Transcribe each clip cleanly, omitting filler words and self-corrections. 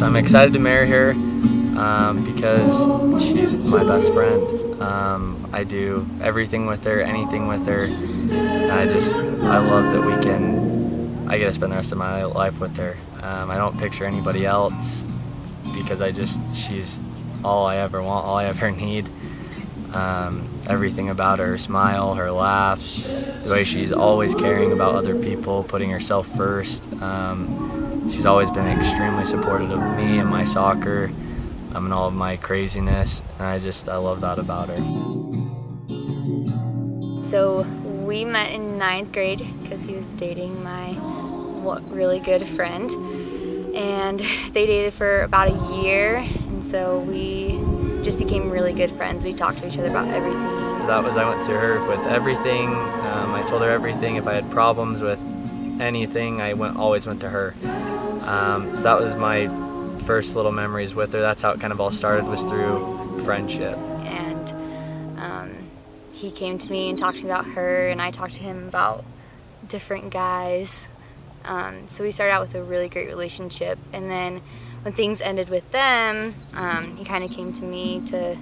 I'm excited to marry her because she's my best friend. I do everything with her, anything with her. I love that I get to spend the rest of my life with her. I don't picture anybody else because she's all I ever want, all I ever need. Everything about her smile, her laughs, the way she's always caring about other people, putting herself first. She's always been extremely supportive of me and my soccer and all of my craziness, and I love that about her. So we met in 9th grade because he was dating my really good friend, and they dated for about a year, and so we just became really good friends. We talked to each other about everything. I went to her with everything. I told her everything. If I had problems with anything, I always went to her. So that was my first little memories with her. That's how it kind of all started, was through friendship. And he came to me and talked to me about her, and I talked to him about different guys. So we started out with a really great relationship, and then when things ended with them, he kind of came to me to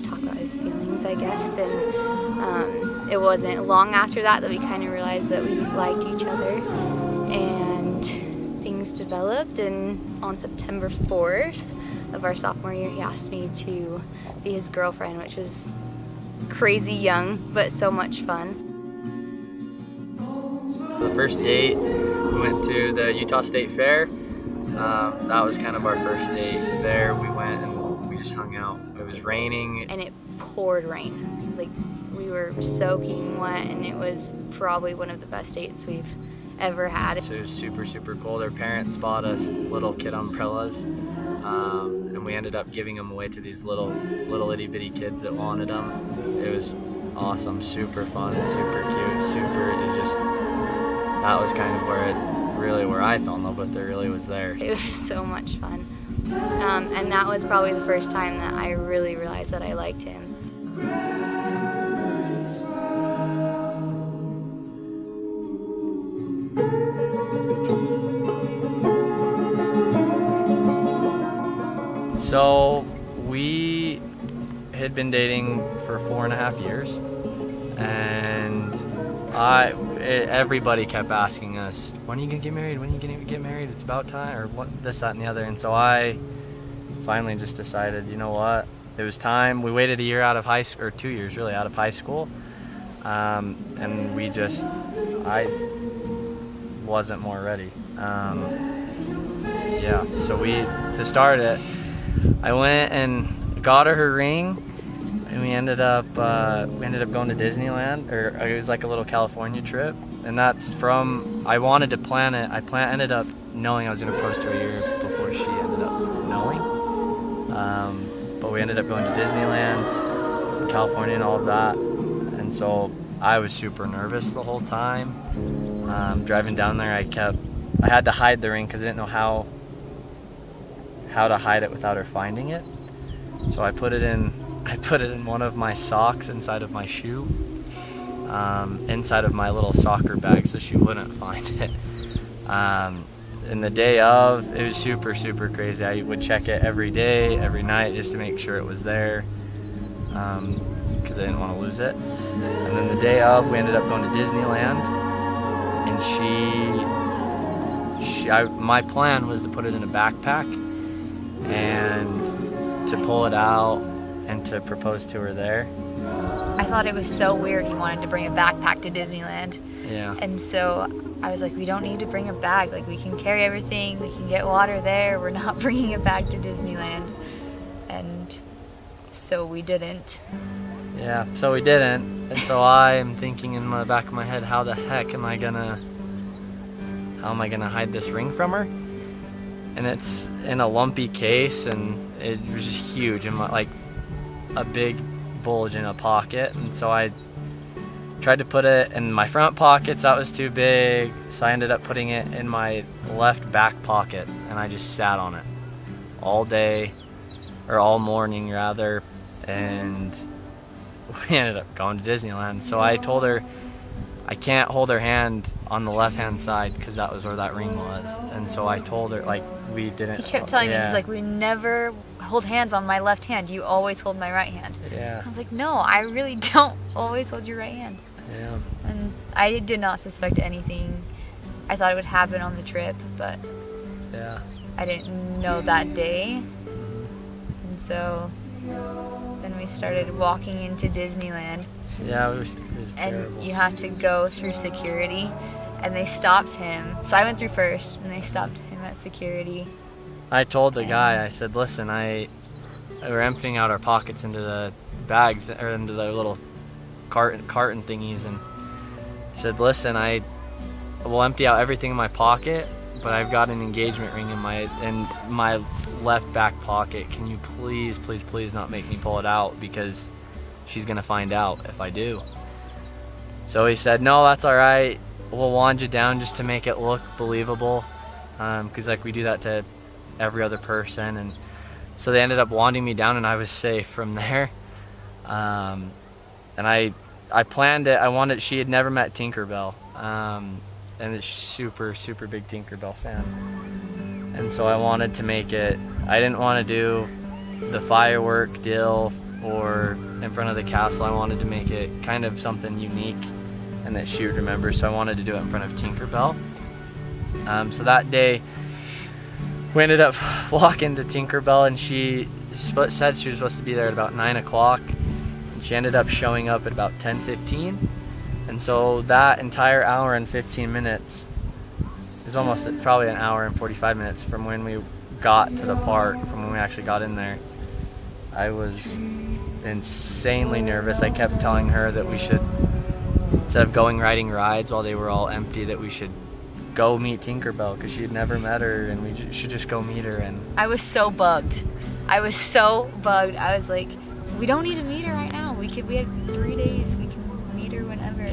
talk about his feelings, I guess, and it wasn't long after that we kind of realized that we liked each other, and things developed, and on September 4th of our sophomore year, he asked me to be his girlfriend, which was crazy young, but so much fun. The first date, we went to the Utah State Fair. That was kind of our first date there. We went and we just hung out. It was raining. And it poured rain. Like, we were soaking wet, and it was probably one of the best dates we've ever had. So it was super, super cool. Their parents bought us little kid umbrellas, and we ended up giving them away to these little itty bitty kids that wanted them. It was awesome, super fun, super cute, that was kind of where I fell in love with her, really was there. It was so much fun. And that was probably the first time that I really realized that I liked him. So we had been dating for 4.5 years, and everybody kept asking us, when are you gonna get married? When are you gonna get married? It's about time, or what, this, that, and the other. And so I finally just decided, you know what? It was time. We waited a year out of high school, or 2 years really, out of high school, and I wasn't more ready. To start it, I went and got her ring, and we ended up going to Disneyland, or it was like a little California trip. And that's I wanted to plan it. Ended up knowing I was going to propose to her a year before she ended up knowing. But we ended up going to Disneyland, California, and all of that. And so I was super nervous the whole time. Driving down there, I had to hide the ring because I didn't know how to hide it without her finding it. So I put it in one of my socks inside of my shoe, inside of my little soccer bag, so she wouldn't find it. And the day of, it was super, super crazy. I would check it every day, every night, just to make sure it was there, because I didn't want to lose it. And then the day of, we ended up going to Disneyland, and my plan was to put it in a backpack and to pull it out and to propose to her there. I thought it was so weird he wanted to bring a backpack to Disneyland. Yeah. And so I was like, we don't need to bring a bag. Like, we can carry everything. We can get water there. We're not bringing a bag to Disneyland. And so we didn't. Yeah, so we didn't. And so I'm thinking in the back of my head, how the heck am I gonna hide this ring from her? And it's in a lumpy case, and it was just huge, and like a big bulge in a pocket. And so I tried to put it in my front pocket, so that was too big. So I ended up putting it in my left back pocket, and I just sat on it all day, or all morning rather, and we ended up going to Disneyland. So I told her, I can't hold her hand on the left-hand side because that was where that ring was. And so I told her, like, we didn't. He kept telling me, yeah. he's like, we never hold hands on my left hand. You always hold my right hand. Yeah. I was like, no, I really don't always hold your right hand. Yeah. And I did not suspect anything. I thought it would happen on the trip, but Yeah. I didn't know that day. And so then we started walking into Disneyland, Yeah, it was and terrible. you have to go through security, and they stopped him. So I went through first, and they stopped him at security. I told the guy, I said, listen, we're emptying out our pockets into the bags, or into the little carton thingies, and I said, listen, I will empty out everything in my pocket, but I've got an engagement ring in my left back pocket. Can you please, please, please not make me pull it out, because she's gonna find out if I do. So he said, no, that's all right. We'll wand you down just to make it look believable, because like we do that to every other person. And so they ended up wanding me down, and I was safe from there. And I planned it. She had never met Tinkerbell, and it's super, super big Tinkerbell fan. And so I wanted to make it, I didn't want to do the firework deal or in front of the castle. I wanted to make it kind of something unique and that she would remember, so I wanted to do it in front of Tinkerbell. So that day, we ended up walking to Tinkerbell, and she said she was supposed to be there at about 9 o'clock, and she ended up showing up at about 10:15. And so that entire hour and 15 minutes is almost probably an hour and 45 minutes from when we got to the park, from when we actually got in there. I was insanely nervous. I kept telling her that we should, instead of riding rides while they were all empty, that we should go meet Tinkerbell, because she had never met her, and we should just go meet her. And I was so bugged. I was like, we don't need to meet her right now. We have 3 days. We can meet her whenever.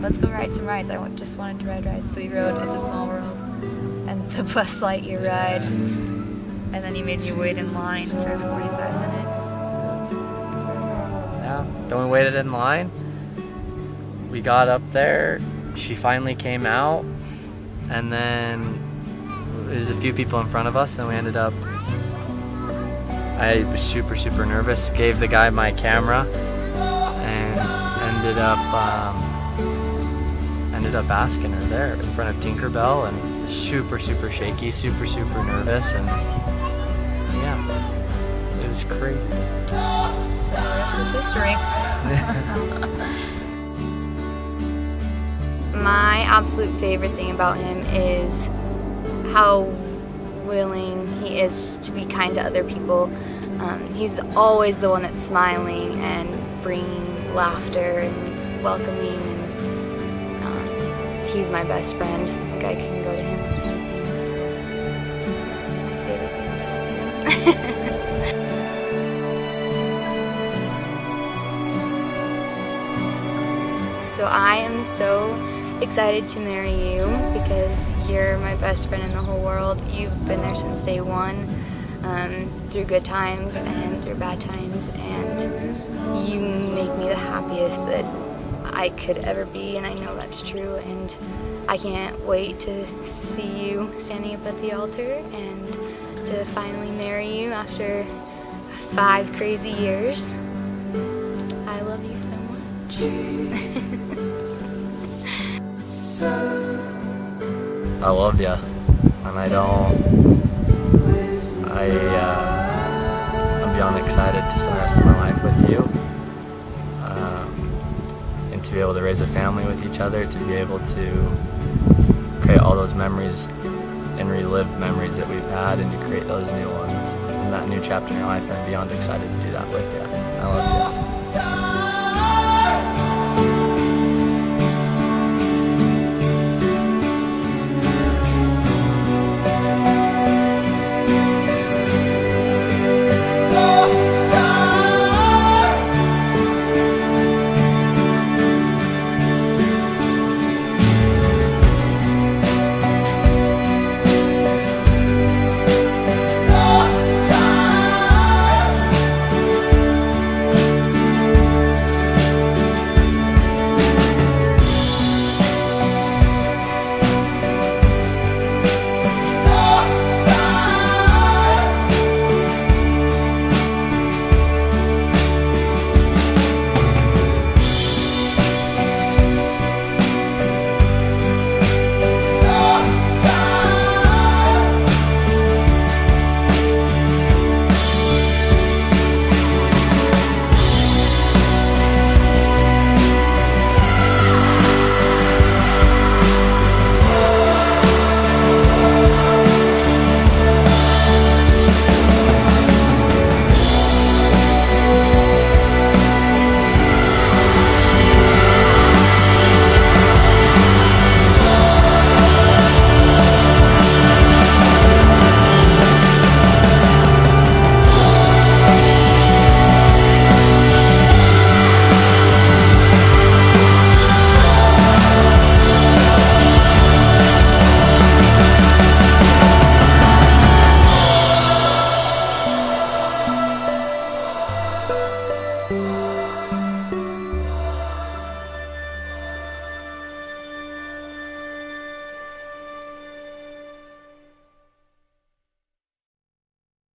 Let's go ride some rides. I just wanted to ride rides. So we rode It's a Small World and the Buzz Lightyear ride. And then he made me wait in line for 45 minutes. yeah, then we waited in line. We got up there. She finally came out, and then there's a few people in front of us, and we ended up, I was super, super nervous, gave the guy my camera, and ended up asking her there in front of Tinkerbell, and super, super shaky, super, super nervous, and yeah, it was crazy. The rest is history. My absolute favorite thing about him is how willing he is to be kind to other people. He's always the one that's smiling and bringing laughter and welcoming. And he's my best friend. Like, I can go to him with anything. So that's my favorite thing about him. So I am so excited to marry you, because you're my best friend in the whole world. You've been there since day one, through good times and through bad times, and you make me the happiest that I could ever be, and I know that's true, and I can't wait to see you standing up at the altar and to finally marry you after 5 crazy years. I love you so much. I love you, and I'm beyond excited to spend the rest of my life with you, and to be able to raise a family with each other, to be able to create all those memories and relive memories that we've had, and to create those new ones in that new chapter in your life. I'm beyond excited to do that with you. I love you.